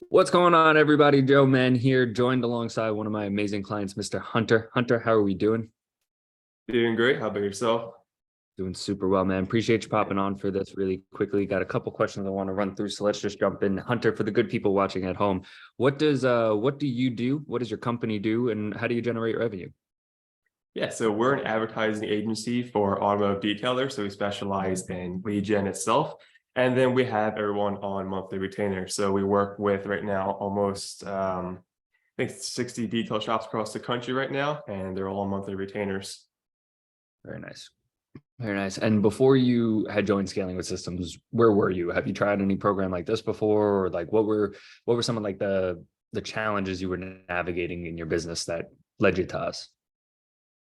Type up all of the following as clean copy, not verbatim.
What's going on, everybody? Joe Man here, joined alongside one of my amazing clients, Mr. Hunter. Hunter, how are we doing? Doing great. How about yourself? Doing super well, man. Appreciate you popping on for this really quickly. Got a couple questions I want to run through, so let's just jump in. Hunter, for the good people watching at home, what do you do? What does your company do, and how do you generate revenue? Yeah, so we're an advertising agency for automotive detailers. So we specialize in lead gen itself. And then we have everyone on monthly retainer. So we work with right now almost I think 60 detail shops across the country right now, and they're all on monthly retainers. Very nice. Very nice. And before you had joined Scaling with Systems, where were you? Have you tried any program like this before, or like what were some of like the challenges you were navigating in your business that led you to us?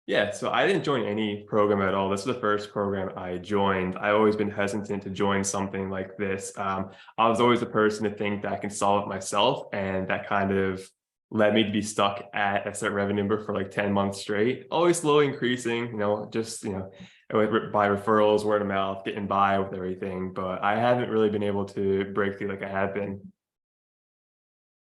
Yeah, so I didn't join any program at all. This is the first program I joined. I've always been hesitant to join something like this. I was always the person to think that I can solve it myself, and that kind of led me to be stuck at a certain revenue number for like 10 months straight, always slowly increasing, just, by referrals, word of mouth, getting by with everything. But I haven't really been able to break through like I have been.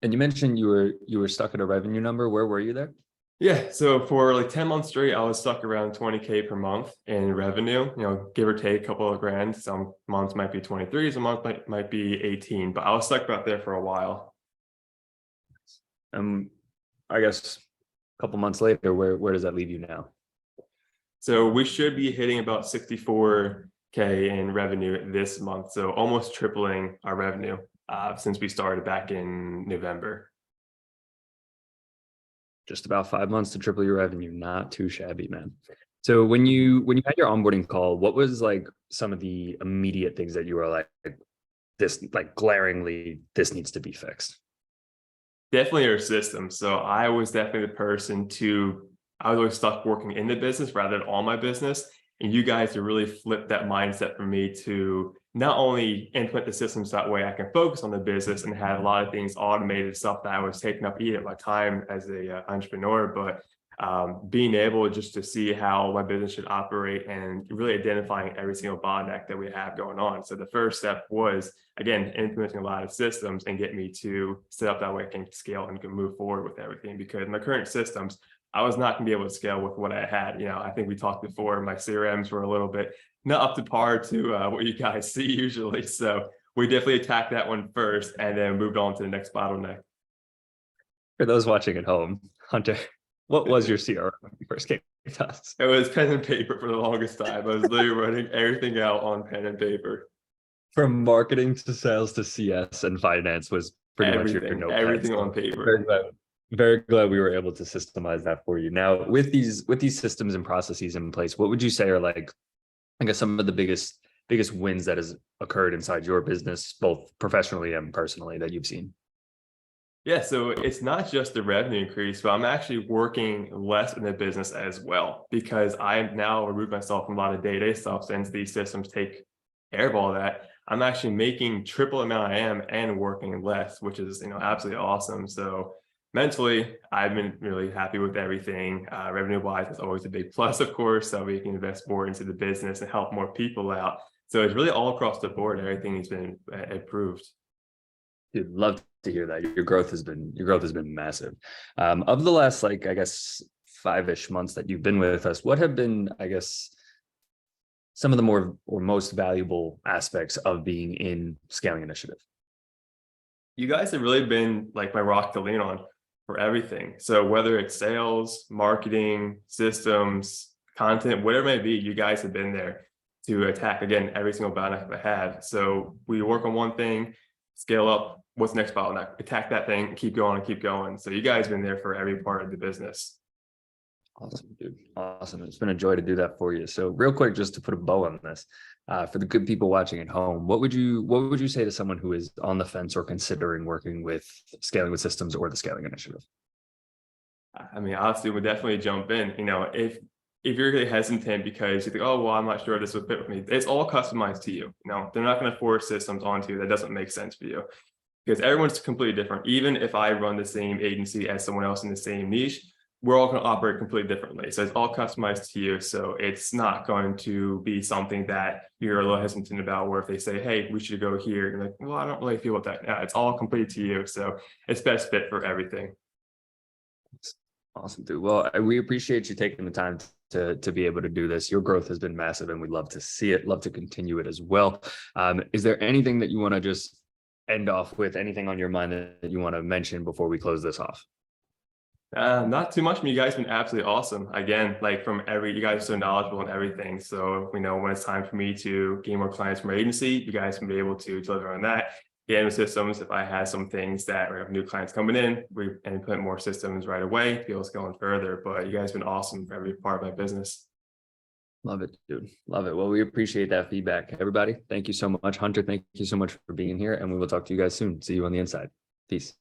And you mentioned you were stuck at a revenue number. Where were you there? Yeah, so for like 10 months straight, I was stuck around 20K per month in revenue, give or take a couple of grand. Some months might be 23, some months might be 18, but I was stuck about there for a while. Um, I guess a couple months later, where does that leave you now? So we should be hitting about 64K in revenue this month. So almost tripling our revenue since we started back in November. Just about 5 months to triple your revenue. Not too shabby, man. So when you had your onboarding call, what was like some of the immediate things that you were like this like glaringly this needs to be fixed? Definitely our system. So I was definitely the person I was always stuck working in the business rather than on my business. And you guys have really flipped that mindset for me to not only implement the systems that way I can focus on the business and have a lot of things automated, stuff that I was taking up eating my time as a entrepreneur, but being able just to see how my business should operate and really identifying every single bottleneck that we have going on. So the first step was, again, implementing a lot of systems and get me to set up that way I can scale and can move forward with everything. Because in the current systems, I was not going to be able to scale with what I had. I think we talked before, my CRMs were a little bit not up to par to what you guys see usually. So we definitely attacked that one first and then moved on to the next bottleneck. For those watching at home, Hunter, what was your CRM when you first came to us? It was pen and paper for the longest time. I was literally running everything out on pen and paper. From marketing to sales to CS and finance was pretty much your notepad. Everything on paper. Very glad we were able to systemize that for you. Now, with these systems and processes in place, what would you say are like, I guess, some of the biggest wins that has occurred inside your business, both professionally and personally, that you've seen? Yeah, so it's not just the revenue increase, but I'm actually working less in the business as well because I now removed myself from a lot of day-to-day stuff since these systems take care of all that. I'm actually making triple the amount I am and working less, which is absolutely awesome. So mentally, I've been really happy with everything. Revenue-wise, it's always a big plus, of course, so we can invest more into the business and help more people out. So it's really all across the board. Everything has been improved. Dude, love to hear that. Your growth has been massive. Of the last, like, I guess, 5-ish months that you've been with us, what have been, I guess, some of the more or most valuable aspects of being in Scaling Initiative? You guys have really been like my rock to lean on for everything. So whether it's sales, marketing, systems, content, whatever it may be, you guys have been there to attack, again, every single bottleneck I had. So we work on one thing, scale up, what's the next bottleneck? Attack that thing, keep going and keep going. So you guys have been there for every part of the business. Awesome, dude. Awesome. It's been a joy to do that for you. So real quick, just to put a bow on this, for the good people watching at home, what would you say to someone who is on the fence or considering working with Scaling with Systems or the Scaling Initiative? I mean, honestly, would definitely jump in. If you're really hesitant because you think, oh, well, I'm not sure this would fit with me, it's all customized to you. They're not going to force systems onto you that doesn't make sense for you because everyone's completely different. Even if I run the same agency as someone else in the same niche, we're all going to operate completely differently. So it's all customized to you. So it's not going to be something that you're a little hesitant about, where if they say, hey, we should go here, you're like, well, I don't really feel about that. Yeah, it's all completely to you. So it's best fit for everything. Awesome, dude. Well, we appreciate you taking the time to be able to do this. Your growth has been massive, and we'd love to see it, love to continue it as well. Is there anything that you want to just end off with? Anything on your mind that you want to mention before we close this off? Not too much. I mean, you guys have been absolutely awesome. Again, like you guys are so knowledgeable in everything. So, when it's time for me to gain more clients from our agency, you guys can be able to deliver on that. Again, with systems, if I had some things that we have new clients coming in, we implement more systems right away to be able to go on further. But you guys have been awesome for every part of my business. Love it, dude. Love it. Well, we appreciate that feedback. Everybody, thank you so much. Hunter, thank you so much for being here. And we will talk to you guys soon. See you on the inside. Peace.